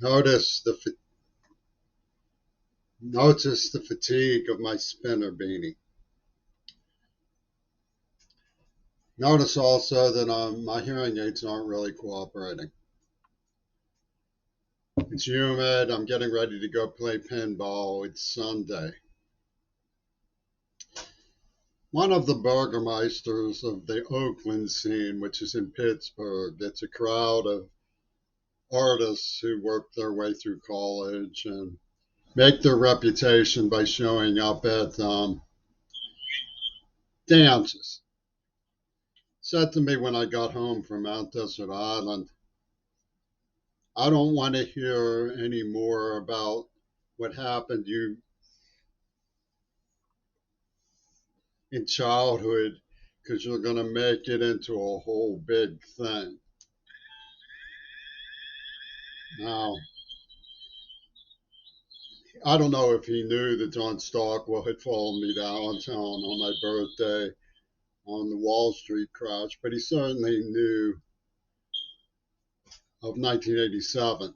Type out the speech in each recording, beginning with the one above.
Notice the notice the fatigue of my spinner beanie. Notice also that my hearing aids aren't really cooperating. It's humid. I'm getting ready to go play pinball. It's Sunday. One of the burgermeisters of the Oakland scene, which is in Pittsburgh, it's a crowd of artists who work their way through college and make their reputation by showing up at dances. Said to me when I got home from Mount Desert Island, I don't want to hear any more about what happened you in childhood because you're going to make it into a whole big thing. Now, I don't know if he knew that John Stockwell had followed me to Allentown on my birthday on the Wall Street crash, but he certainly knew of 1987.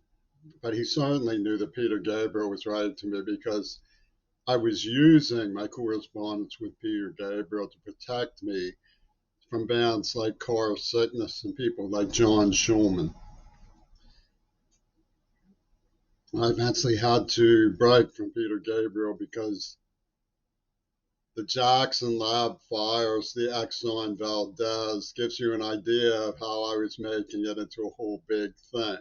But he certainly knew that Peter Gabriel was writing to me because I was using my correspondence with Peter Gabriel to protect me from bands like Car Sickness and people like John Schulman. I eventually had to break from Peter Gabriel because the Jackson Lab fires, the Exxon Valdez, gives you an idea of how I was making it into a whole big thing.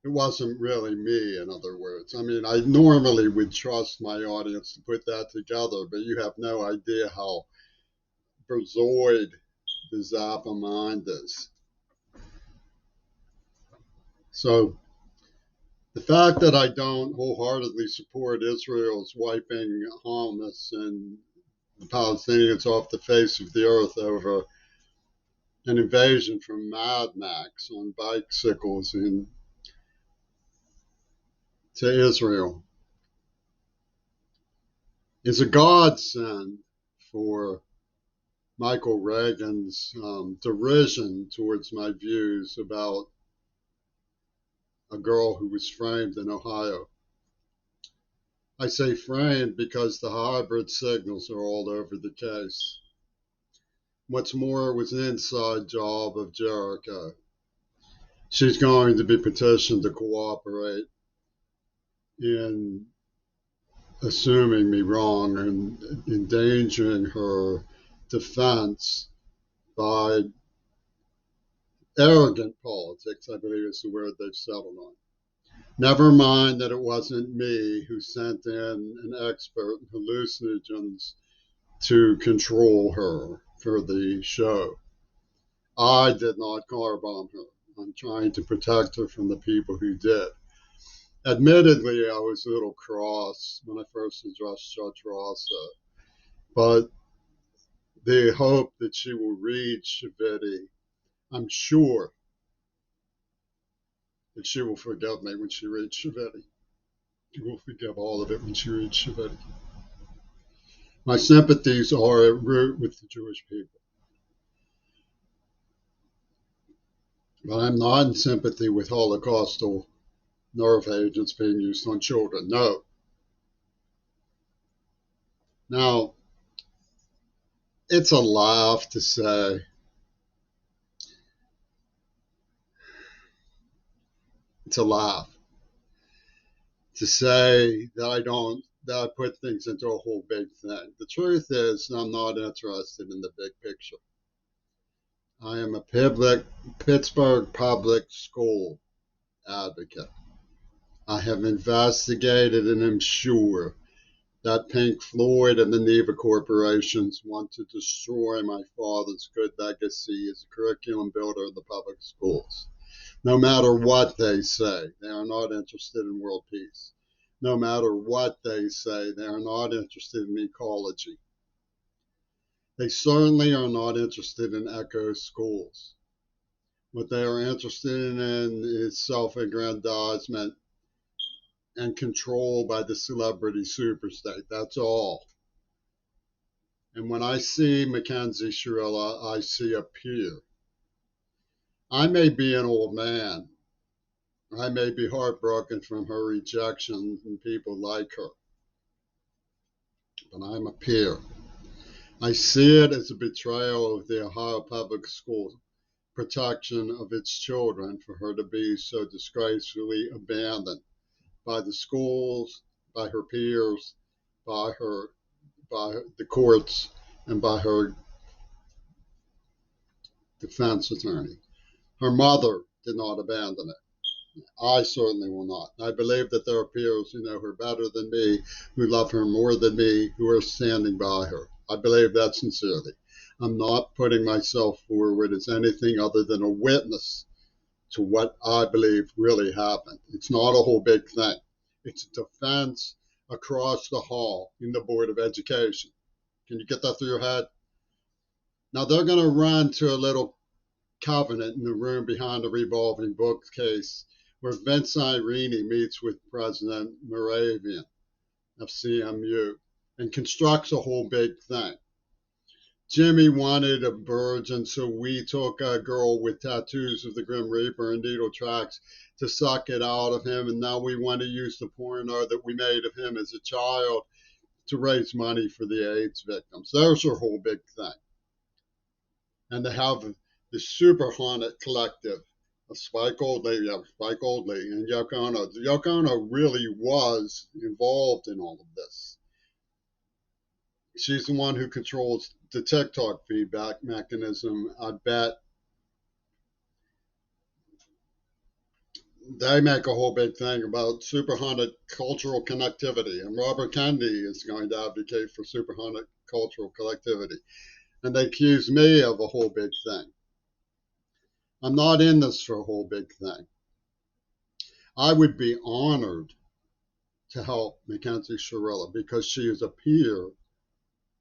It wasn't really me, in other words. I mean, I normally would trust my audience to put that together, but you have no idea how berzoid the Zappa mind is. So the fact that I don't wholeheartedly support Israel's wiping Hamas and the Palestinians off the face of the earth over an invasion from Mad Max on bicycles to Israel is a godsend for Michael Reagan's derision towards my views about a girl who was framed in Ohio. I say framed because the hybrid signals are all over the case. What's more, it was an inside job of Jericho. She's going to be petitioned to cooperate in assuming me wrong and endangering her defense by arrogant politics, I believe is the word they've settled on. Never mind that it wasn't me who sent in an expert in hallucinogens to control her for the show. I did not car bomb her. I'm trying to protect her from the people who did. Admittedly, I was a little cross when I first addressed Judge Rossa, but the hope that she will read Shaviti, I'm sure that she will forgive me when she reads Shaviti. She will forgive all of it when she reads Shaviti. My sympathies are at root with the Jewish people, but I'm not in sympathy with Holocaustal nerve agents being used on children. No. Now, it's a laugh to say it's a laugh to say that I put things into a whole big thing. The truth is, I'm not interested in the big picture. I am a Pittsburgh public school advocate. I have investigated and am sure that Pink Floyd and the Neva corporations want to destroy my father's good legacy as a curriculum builder of the public schools. No matter what they say, they are not interested in world peace. No matter what they say, they are not interested in ecology. They certainly are not interested in echo schools. What they are interested in is self-aggrandizement and control by the celebrity superstate. That's all. And when I see Mackenzie Shirilla, I see a peer. I may be an old man, I may be heartbroken from her rejection and people like her, but I'm a peer. I see it as a betrayal of the Ohio Public School protection of its children for her to be so disgracefully abandoned by the schools, by her peers, by her, by the courts, and by her defense attorney. Her mother did not abandon it. I certainly will not. I believe that there are peers who know her better than me, who love her more than me, who are standing by her. I believe that sincerely. I'm not putting myself forward as anything other than a witness to what I believe really happened. It's not a whole big thing. It's a defense across the hall in the Board of Education. Can you get that through your head? Now they're going to run to a little cabinet in the room behind the revolving bookcase where Vince Irene meets with President Moravian of CMU and constructs a whole big thing. Jimmy wanted a virgin, so we took a girl with tattoos of the Grim Reaper and needle tracks to suck it out of him, and now we want to use the porno that we made of him as a child to raise money for the AIDS victims. There's her whole big thing. And they have the Super Haunted Collective of Spike Oldley, and Yoko Ono. Yoko Ono really was involved in all of this. She's the one who controls the TikTok feedback mechanism. I bet they make a whole big thing about super haunted cultural connectivity, and Robert Kennedy is going to advocate for super haunted cultural collectivity. And they accuse me of a whole big thing. I'm not in this for a whole big thing. I would be honored to help Mackenzie Shirilla because she is a peer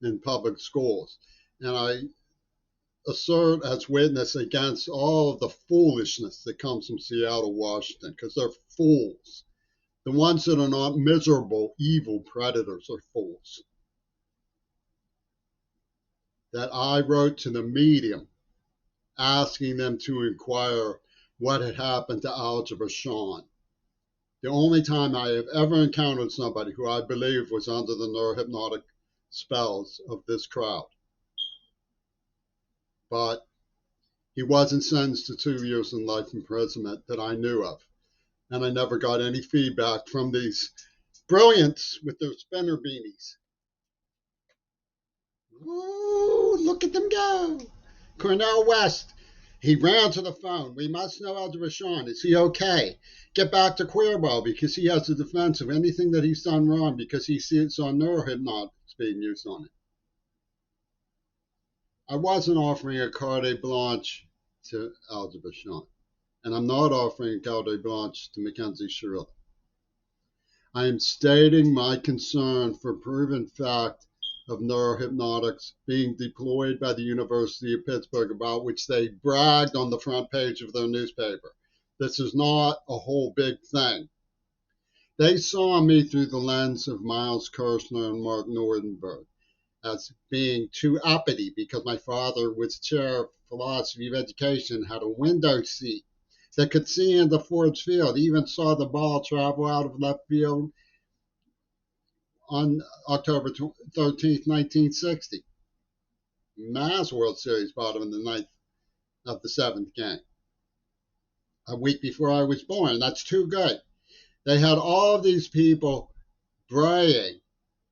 in public schools. And I assert as witness against all of the foolishness that comes from Seattle, Washington, because they're fools. The ones that are not miserable, evil predators are fools. That I wrote to the Medium asking them to inquire what had happened to Algebra Sean. The only time I have ever encountered somebody who I believe was under the neurohypnotic spells of this crowd. But he wasn't sentenced to 2 years in life imprisonment that I knew of. And I never got any feedback from these brilliants with their spinner beanies. Ooh, look at them go. Cornel West, he ran to the phone. We must know Algebra Sean. Is he okay? Get back to Queerball because he has the defense of anything that he's done wrong because he sees on neurohypnotics being used on it. I wasn't offering a carte blanche to Algebra Sean, and I'm not offering a carte blanche to Mackenzie Shirilla. I am stating my concern for proven fact of neurohypnotics being deployed by the University of Pittsburgh, about which they bragged on the front page of their newspaper. This is not a whole big thing. They saw me through the lens of Miles Kirshner and Mark Nordenberg as being too uppity because my father was chair of philosophy of education, had a window seat that could see into Ford's Field, even saw the ball travel out of left field on October 13th, 1960. Mavs World Series bottom in the ninth of the seventh game, a week before I was born. That's too good. They had all of these people braying.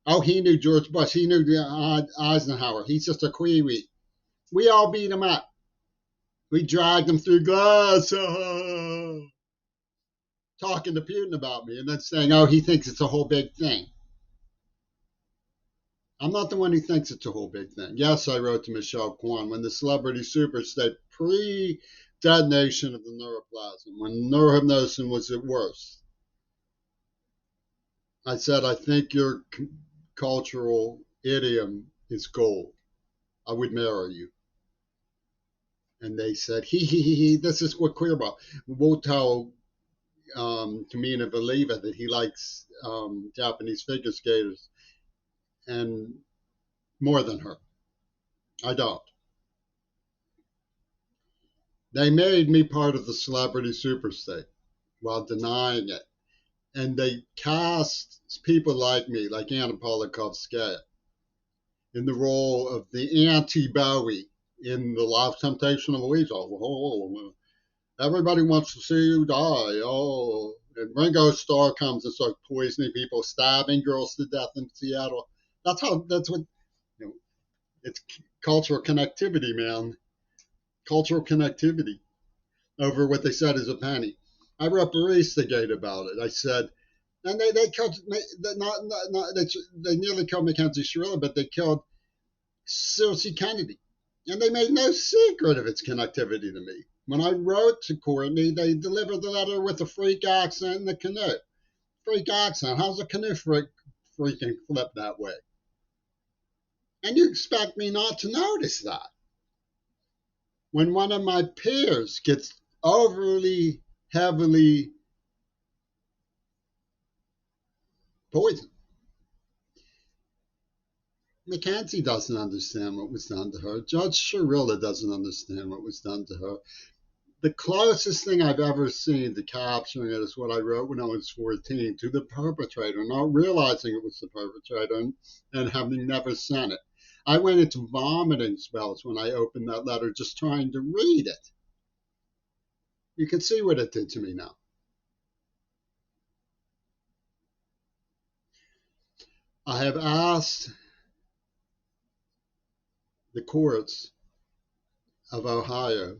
Oh, he knew George Bush. He knew Eisenhower. He's just a queewee. We all beat him up. We dragged him through glass, talking to Putin about me and then saying, oh, he thinks it's a whole big thing. I'm not the one who thinks it's a whole big thing. Yes, I wrote to Michelle Kwan when the celebrity superstate pre-detonation of the neuroplasm, when neurohypnosis was at worst. I said, I think your cultural idiom is gold. I would marry you. And they said, he, this is what queer about. We'll tell Tamina Valieva that he likes Japanese figure skaters and more than her. I don't. They made me part of the celebrity superstate. while denying it. And they cast people like me, like Anna Politkovskaya, in the role of the anti-Bowie in The Last Temptation of Louise. Oh, everybody wants to see you die. Oh, and Ringo Starr comes and starts poisoning people, stabbing girls to death in Seattle. That's what, you know, it's cultural connectivity, man. Cultural connectivity over what they said is a penny. I wrote Baristagate about it. I said, and they killed, they nearly killed Mackenzie Shirilla, but they killed Silsey Kennedy. And they made no secret of its connectivity to me. When I wrote to Courtney, they delivered the letter with a freak accent in the canoe. Freak accent. How's a canoe freaking flip that way? And you expect me not to notice that? When one of my peers gets overly heavily poisoned. Mackenzie doesn't understand what was done to her. Judge Shirilla doesn't understand what was done to her. The closest thing I've ever seen to capturing it is what I wrote when I was 14 to the perpetrator, not realizing it was the perpetrator and having never sent it. I went into vomiting spells when I opened that letter just trying to read it. You can see what it did to me now. I have asked the courts of Ohio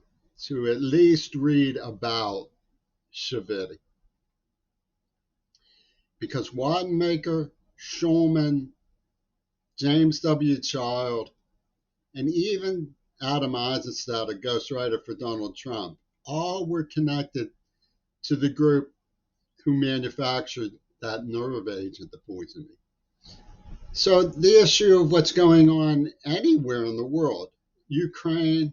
to at least read about Shaviti. Because Wattenmaker, Schulman, James W. Child, and even Adam Eisenstadt, a ghostwriter for Donald Trump, all were connected to the group who manufactured that nerve agent that poisoned me. So the issue of what's going on anywhere in the world, Ukraine,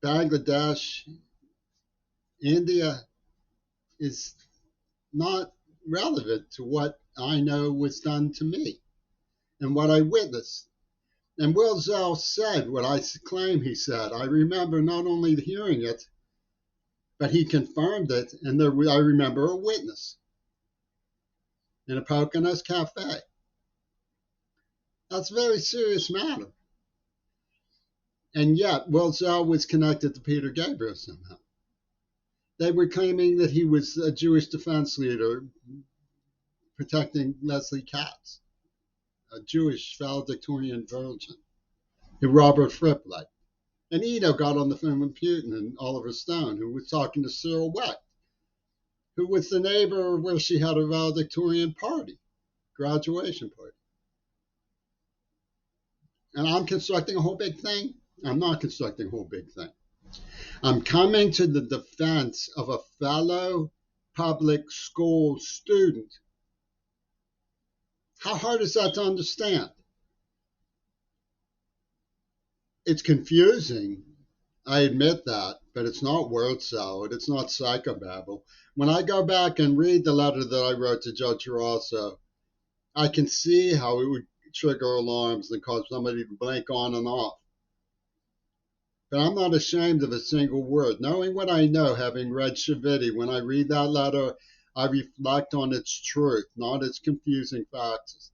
Bangladesh, India, is not relevant to what I know was done to me and what I witnessed. And Will Zell said what I claim he said. I remember not only hearing it, but he confirmed it, and I remember a witness in a Poconos cafe. That's a very serious matter. And yet, Will Zell was connected to Peter Gabriel somehow. They were claiming that he was a Jewish defense leader protecting Leslie Katz, a Jewish valedictorian virgin, who Robert Fripp liked. And Ito got on the phone with Putin and Oliver Stone, who was talking to Cyril Wecht, who was the neighbor where she had a valedictorian party, graduation party. And I'm constructing a whole big thing. I'm not constructing a whole big thing. I'm coming to the defense of a fellow public school student. How hard is that to understand? It's confusing. I admit that, but it's not word salad. It's not psychobabble. When I go back and read the letter that I wrote to Judge Rosso, I can see how it would trigger alarms and cause somebody to blink on and off. But I'm not ashamed of a single word. Knowing what I know, having read Shaviti, when I read that letter, I reflect on its truth, not its confusing facts.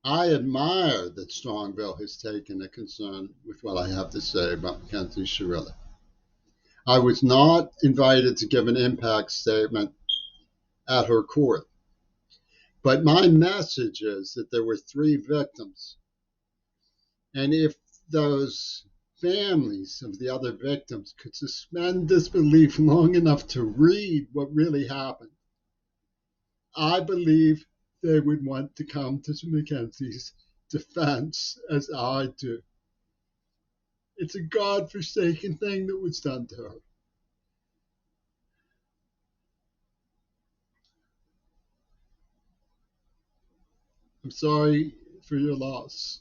I admire that Strongville has taken a concern with what I have to say about Mackenzie Shirilla. I was not invited to give an impact statement at her court. But my message is that there were 3 victims. And if those families of the other victims could suspend disbelief long enough to read what really happened, I believe they would want to come to Mackenzie's defense as I do. It's a God-forsaken thing that was done to her. I'm sorry for your loss.